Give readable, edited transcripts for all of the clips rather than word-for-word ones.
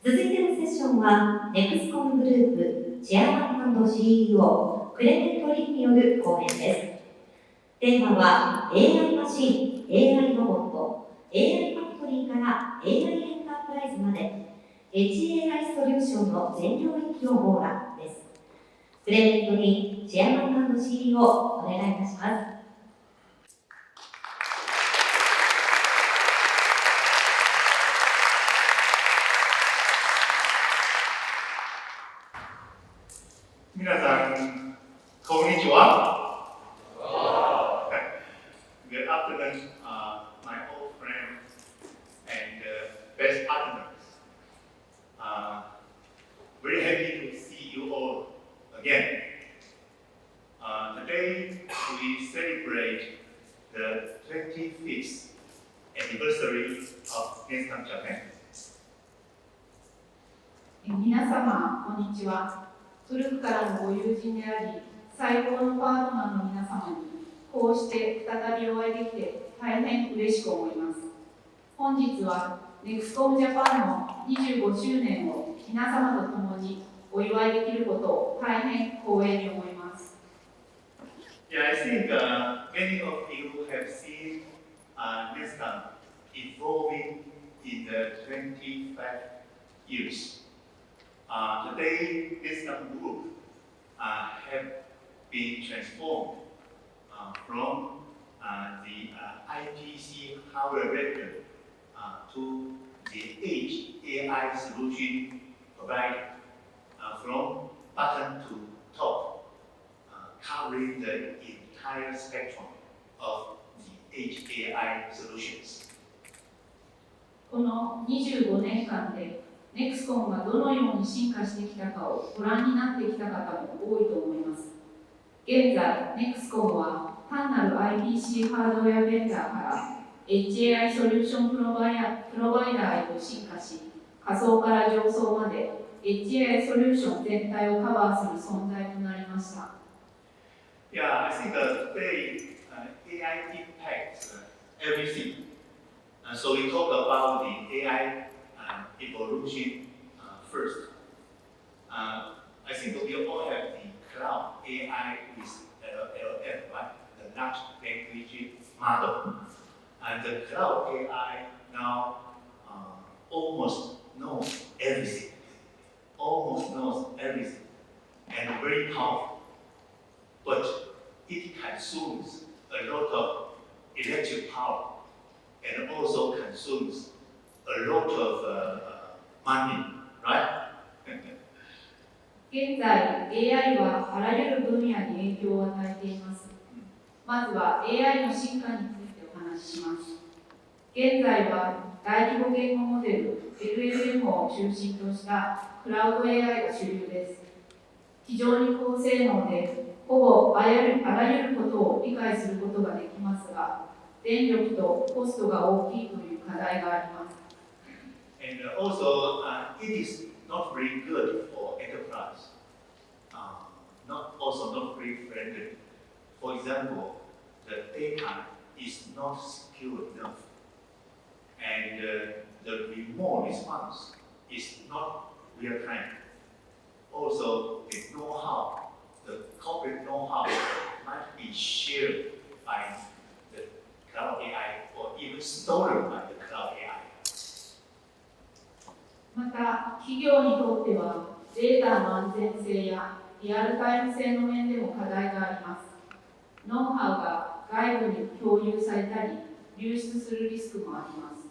続いてのセッションは、NEXCOMグループチェアマン&CEO クレメント・リンによる講演です。テーマは AI マシン、AI ロボット、AI ファクトリーから AI エンタープライズまで HAI ソリューションの全領域を網羅です。クレメント・リンチェアマン&CEO お願いいたします。皆さん、こんにちは。Good afternoon, my old friends and best partners. Very happy to see you all again. Today we celebrate the 25th anniversary of NEXCOM Japan. 皆様、こんにちは。古くからのご友人であり、最高のパートナーの皆様に、こうして再びお会いできて大変嬉しく思います。本日は NEXCOM Japan の25周年を皆様と共にお祝いできることを大変光栄に思います。Yeah, I think many of you have seen NEXCOM evolving in the 25 years. Today, NEXCOM Group have been transformed from the IPC hardware vendor to the Edge AI solution provider from bottom to top, covering the entire spectrum of the Edge AI solutions. この25年間でNEXCOM がどのように進化してきたかをご覧になってきた方も多いと思います。現在、NEXCOM は単なる IPC ハードウェアベンダーから HAI ソリューションプロバイダーへと進化し、仮想から上層まで HAI ソリューション全体をカバーする存在となりました。Yeah, I think today AI impacts everything. So we talk about the AI evolution first. I think we all have the cloud AI with LLM, right? The large language model. And the cloud AI now almost knows everything. Almost knows everything. And very powerful. But it consumes a lot of electric power and also consumes a lot of money, right? 現在、AI はあらゆる分野に影響を与えています。まずは AI の進化についてお話しします。現在は大規模言語モデル LLM を中心としたクラウド AI が主流です。非常に高性能で、ほぼあらゆることを理解することができますが、電力とコストが大きいという課題があります。And also, it is not very good for enterprise. Not very friendly. For example, the data is not secure enough, and the remote response is not real time. Also, the know-how, the corporate know-how, might be shared by the cloud AI or even stolen by the cloud AI. また、企業にとってはデータの安全性やリアルタイム性の面でも課題があります。ノウハウが外部に共有されたり、流出するリスクもあります。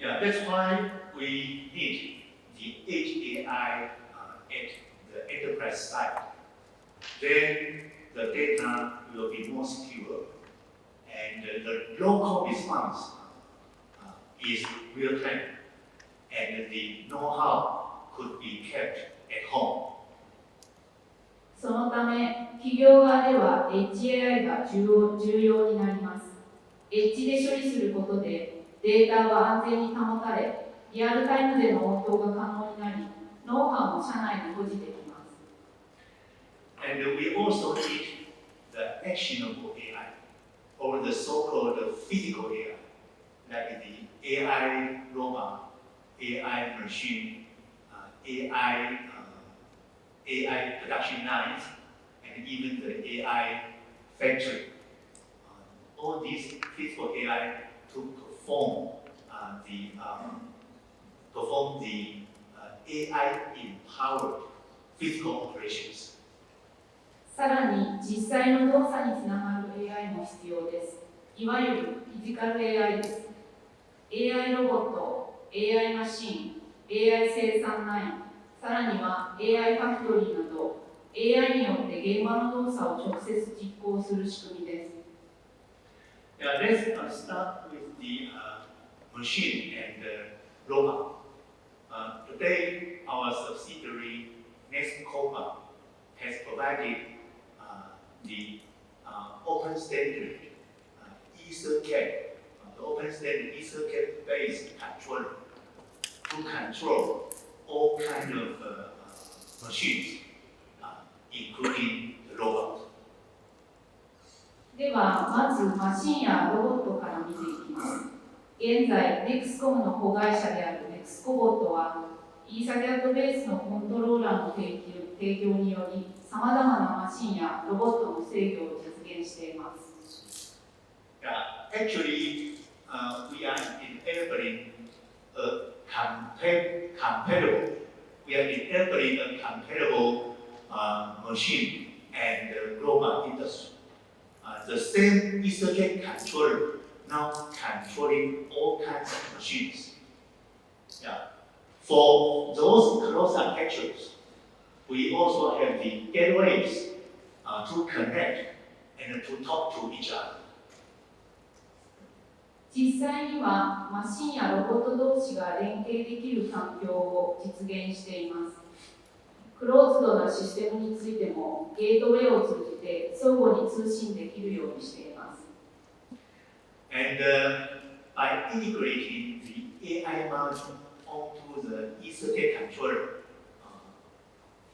Yeah, that's why we need the Edge AI at the enterprise side. Then the data will be more secure, and the local response is real time, and the know-how could be kept at home. そのため、企業側では HAI が重要になります。エッジで処理することで、データは安全に保たれ、リアルタイムでの応答が可能になり、ノウハウも社内に保持できます。And we also need the actionable AI, or the so-called physical AI, like the AI robot AI machine, AI production lines, and even the AI factory. All these physical AI to perform the AI-empowered physical operations. さらに実際の動作につながる AI も必要です。いわゆるフィジカル AI です。AI ロボット、AI マシン、AI 生産ライン、さらには AI ファクトリーなど AI によって現場の動作を直接実行する仕組みです。Yeah, let's start with the machine and robot. Today, our subsidiary NEXCOM has provided the open standard EtherCAT, the open standard EtherCAT-based controller to control all kinds of machines, including the robot. では、まずマシンやロボットから見ていきます。現在、NEXCOM の子会社である NEXCOBOT は、イーサキャットベースのコントローラーの提供により、さまざまなマシンやロボットの制御を実現しています。Yeah, actually, we are enabling a compatible machine and robot industry. The same EtherCAT controller now controlling all kinds of machines. Yeah. For those close architectures, we also have the gateways to connect and to talk to each other. 実際にはマシンやロボット同士が連携できる環境を実現しています。クローズドなシステムについてもゲートウェイを通じて相互に通信できるようにしています。And by integrating the AI module onto the EtherCAT controller,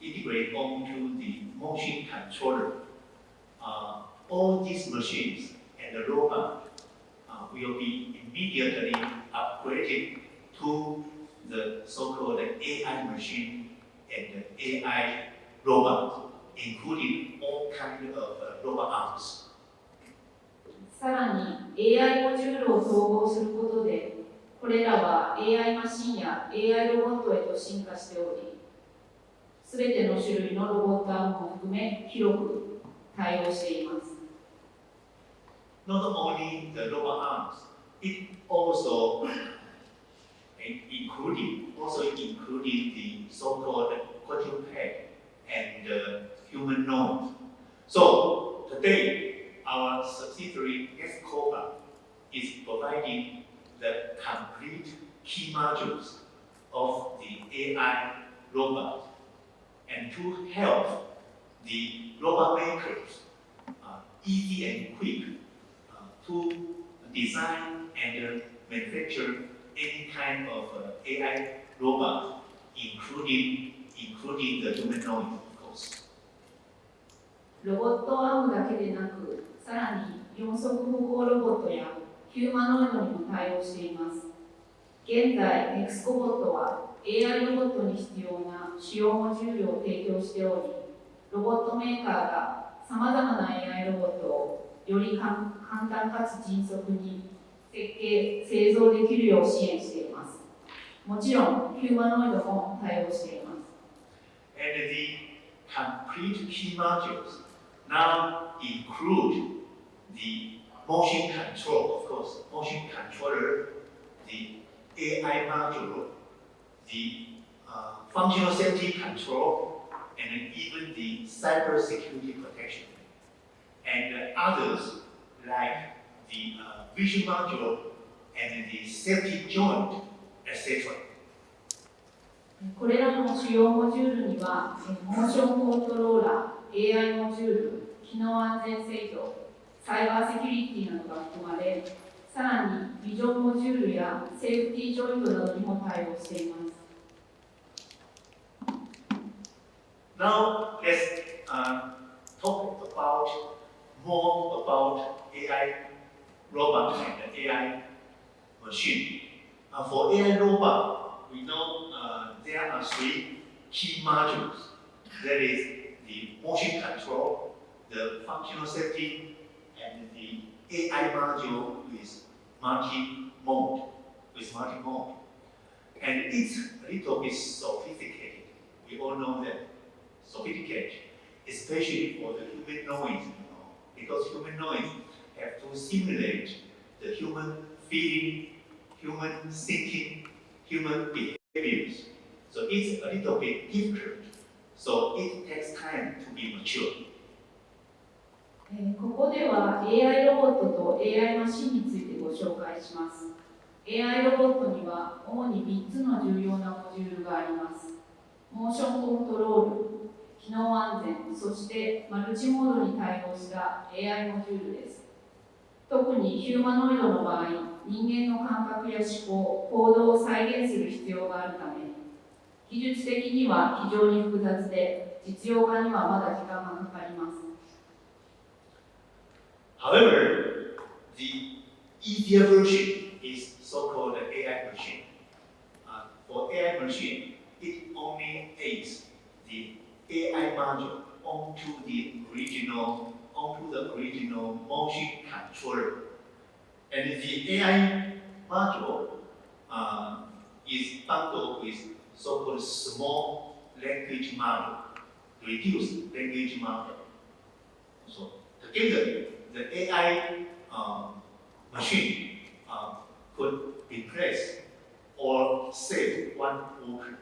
integrate onto the motion controller, all these machines and the robot will be immediately upgraded to the so-called AI machine and AI robot, including all kinds of robot arms. さらに AI モジュールを統合することで、これらは AI マシンや AI ロボットへと進化しており、すべての種類のロボットアームも含め広く対応しています。Not only the robot arms, it also including the so-called quadruped and humanoid. So today, our subsidiary NEXCOM is providing the complete key modules of the AI robot and to help the robot makers easy and quick to design and manufacture any kind of AI robot, including the humanoid, of course. ロボットアームだけでなく、さらに四足歩行ロボットやヒューマノイドにも対応しています。現在、NEXCOBOT は AI ロボットに必要な主要モジュールを提供しており、ロボットメーカーがさまざまな AI ロボットをより簡単かつ迅速に設計・製造できるよう支援しています。もちろん、ヒューマノイドも対応しています。And the complete key modules now include the motion control, of course, motion controller, the AI module, the functional safety control, and even the cybersecurity protection. And others like the vision module and the safety joint, etc. これらの主要モジュールには、モーションコントローラー、AI モジュール、機能安全制御、サイバーセキュリティなどが含まれ、さらにビジョンモジュールやセーフティージョイントなどにも対応しています。Now let's talk more about AI robot and AI machine. For AI robot, we there are three key modules. That is the motion control, the functional safety, and the AI module with multi-mode. And it's a little bit sophisticated. We all know that sophisticated, especially for the humanoid, because humanoids have to simulate the human feeling, human thinking, human behaviors. So it's a little bit difficult. So it takes time to be mature. ここでは AI ロボットと AI マシンについてご紹介します。AI ロボットには主に3つの重要なモジュールがあります。モーションコントロール、機能安全、そしてマルチモードに対応した AI モジュールです。特にヒューマノイドの場合、人間の感覚や思考、行動を再現する必要があるため、技術的には非常に複雑で、実用化にはまだ時間がかかります。However, the easier version is so-called AI machine. For AI machine, it only adds the AI module onto the original motion controller. And the AI module is bundled with so-called small language model, reduced language model. So together, the AI machine could replace or save one worker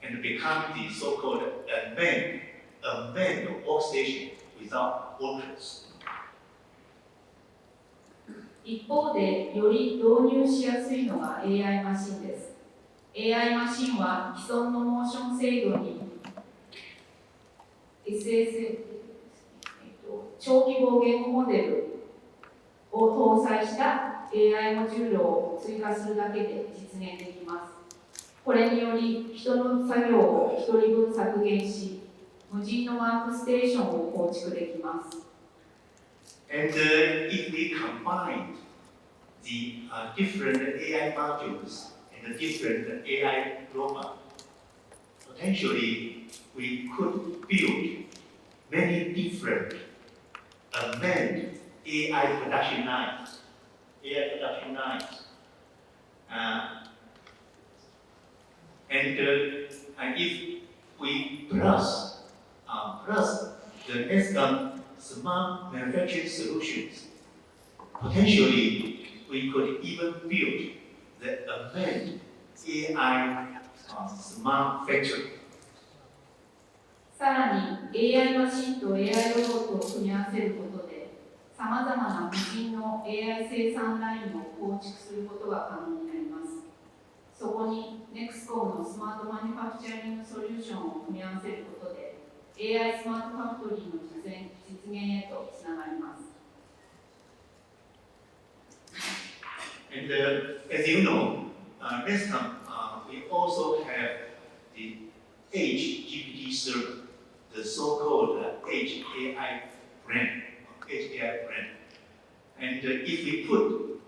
and become the so-called unmanned workstation without workers. 一方で、より導入しやすいのが AI マシンです。AI マシンは既存のモーション精度に 長規模言語モデルを搭載した AI モジュールを追加するだけで実現できます。これにより人の作業を1人分削減し、無人のワークステーションを構築できます。And if we combine the different AI modules and the different AI robots, potentially we could build many different unmanned AI production lines. And if we plus the NEXCOM smart manufacturing solutions, potentially we could even build the unmanned AI smart factory. さらに AI マシンと AI ロボットを組み合わせることで、さまざまな無人の AI 生産ラインを構築することが可能になります。そこに NEXCOM のスマートマニュファクチャリングソリューションを組み合わせることで、AI スマートファクトリーの実現へとつながります。And as you know, NEXCOM, we also have the Edge GPT server, the so-called Edge AI brand. And if we put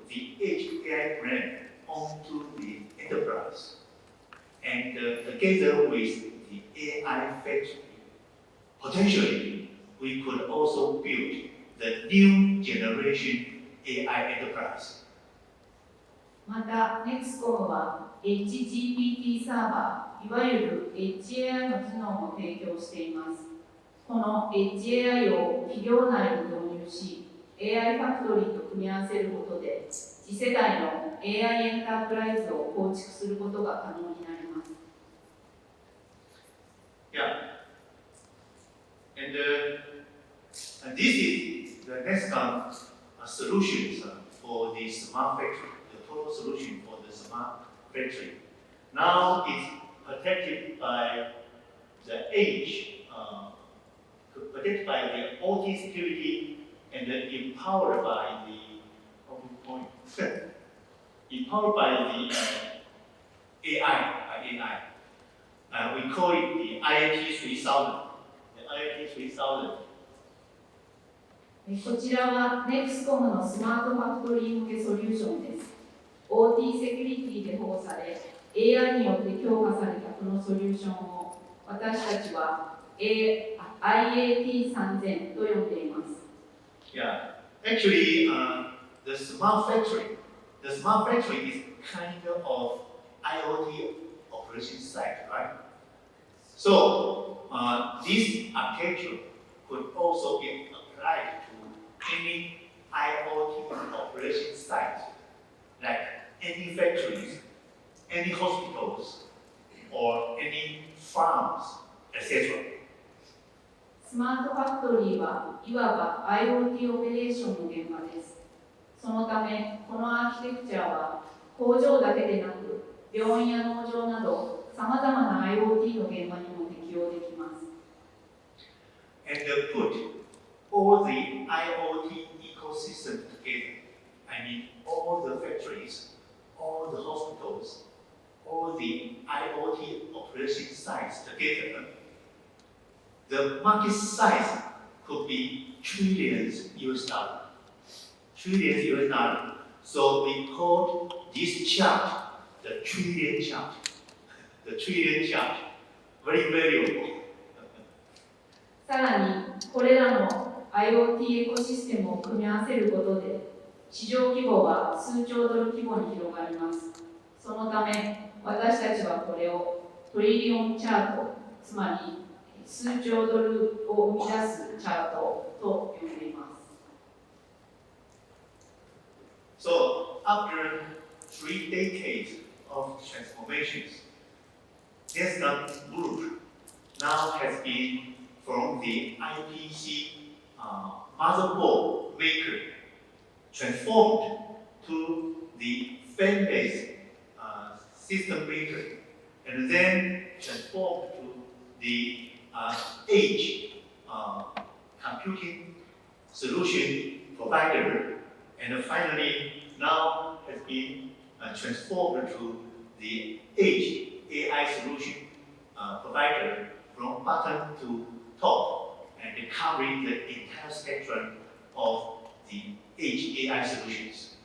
the Edge AI brand onto the enterprise, and together with the AI factory, potentially we could also build the new generation AI enterprise. また、NEXCOM は HGPT サーバー、いわゆる HAI の頭脳を提供しています。この HAI を企業内に導入し、AI ファクトリーと組み合わせることで、次世代の AI エンタープライズを構築することが可能になります。Yeah. And this is the NEXCOM solutions for the smart factory, the total solution for the smart factory. Now it's protected by the edge, protected by the OT security, and empowered by the empowered by the AI. We call it the IoT 3000. The IoT 3000. こちらは NEXCOM のスマートファクトリー向けソリューションです。OT セキュリティで保護され、AI によって強化されたこのソリューションを私たちは IAT3000 と呼んでいます。Yeah, actually, the smart factory is kind of IoT operation site, right? So this architecture could also be applied to any IoT operation site, like any factories, any hospitals, or any farms, etc. スマートファクトリーはいわば IoT オペレーションの現場です。そのため、このアーキテクチャは工場だけでなく、病院や農場などさまざまな IoT の現場にも適用できます。And put all the IoT ecosystem together. I mean, all the factories, all the hospitals, all the IoT operation sites together. The market size could be trillions US dollar. Trillions US dollar. So we call this chart the trillion chart. The trillion chart. Very valuable. さらに、これらの IoT エコシステムを組み合わせることで、市場規模は数兆ドル規模に広がります。そのため、私たちはこれをトリリオンチャート、つまり数兆ドルを生み出すチャートと呼んでいます。So, after 3 decades of transformations, NEXCOM Group now has been from the IPC motherboard maker transformed to the fan-based system maker, and then transformed to the edge computing solution provider, and finally now has been transformed to the edge AI solution provider from bottom to top, and covering the entire spectrum of the edge AI solutions.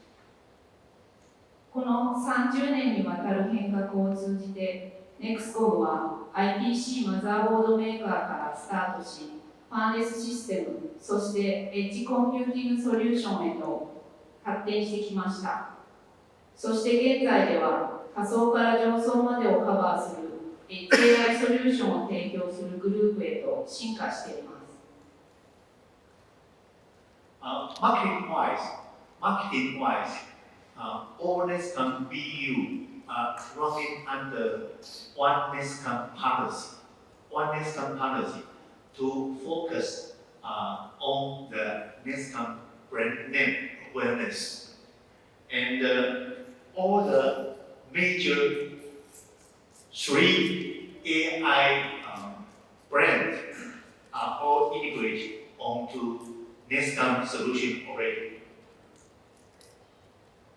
この30年にわたる変革を通じて、NEXCOM は IPC マザーボードメーカーからスタートし、ファンレスシステム、そしてエッジコンピューティングソリューションへと発展してきました。そして現在では、仮想から上層までをカバーするエッジ AI ソリューションを提供するグループへと進化しています。Marketing-wise, all NEXCOM BU are running under one NEXCOM policy. One NEXCOM policy to focus on the NEXCOM brand name awareness. And all the major 3 AI brands are all integrated onto NEXCOM solution already.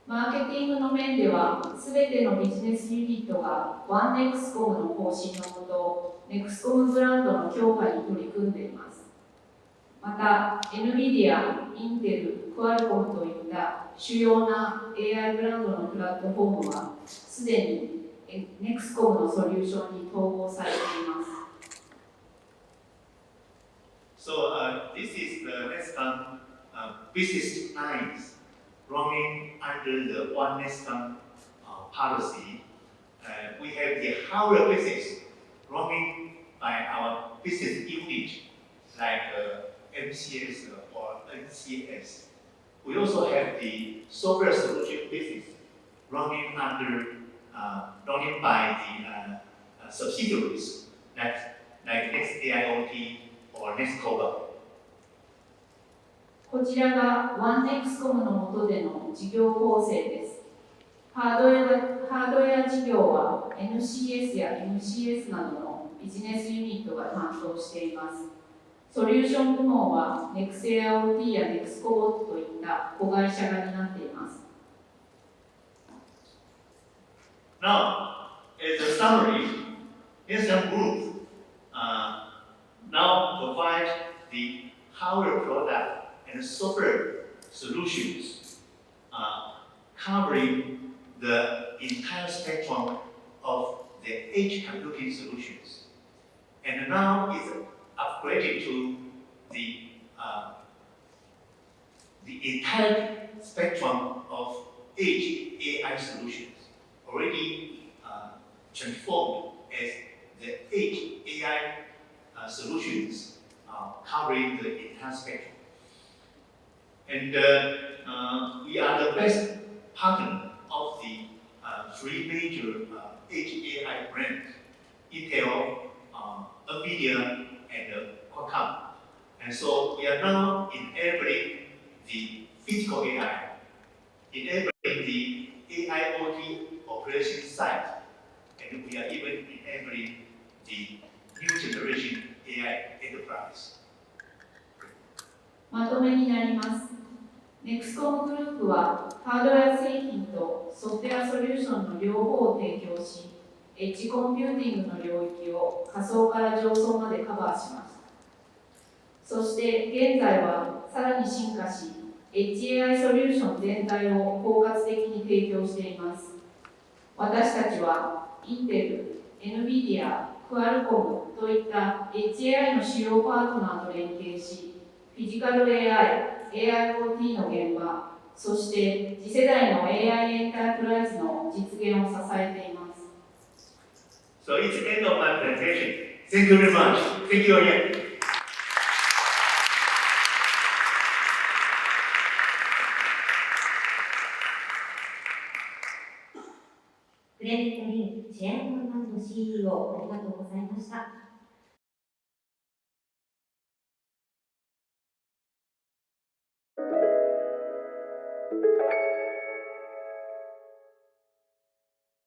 マーケティングの面では、すべてのビジネスユニットが OneNEXCOM の方針のもと、NEXCOM ブランドの強化に取り組んでいます。また、NVIDIA、インテル、クアルコムといった主要な AI ブランドのプラットフォームは、すでに NEXCOM のソリューションに統合されています。So this is the NEXCOM business lines running under the one NEXCOM policy. We have the hardware business running by our business unit, like MCS or NCS. We also have the software solution business running by the subsidiaries, like NEXCOM AIoT or NEXCOM. こちらが OneNEXCOM の下での事業構成です。ハードウェア事業は NCS や MCS などのビジネスユニットが担当しています。ソリューション部門は NEXCOM AIoT や NEXCOM OT といった子会社が担っています。Now, as a summary, NEXCOM Group now provide the hardware product and software solutions covering the entire spectrum of the edge computing solutions. And now it's upgraded to the entire spectrum of edge AI solutions, already transformed as the edge AI solutions covering the entire spectrum. And we are the best partner of the three major edge AI brands, Intel, NVIDIA, and Qualcomm. And so we are now enabling the physical AI, enabling the AIoT operation site, and we are even enabling the new generation AI enterprise. まとめになります。NEXCOM グループはハードウェア製品とソフトウェアソリューションの両方を提供し、エッジコンピューティングの領域を仮想から上層までカバーしました。そして現在はさらに進化し、エッジ AI ソリューション全体を包括的に提供しています。私たちはインテル、NVIDIA、クアルコムといったエッジ AI の主要パートナーと連携し、フィジカル AI、AIoT の現場、そして次世代の AI エンタープライズの実現を支えています。So it's the end of my presentation. Thank you very much. Thank you again. クレメント・リンチェアマン&CEOありがとうございました。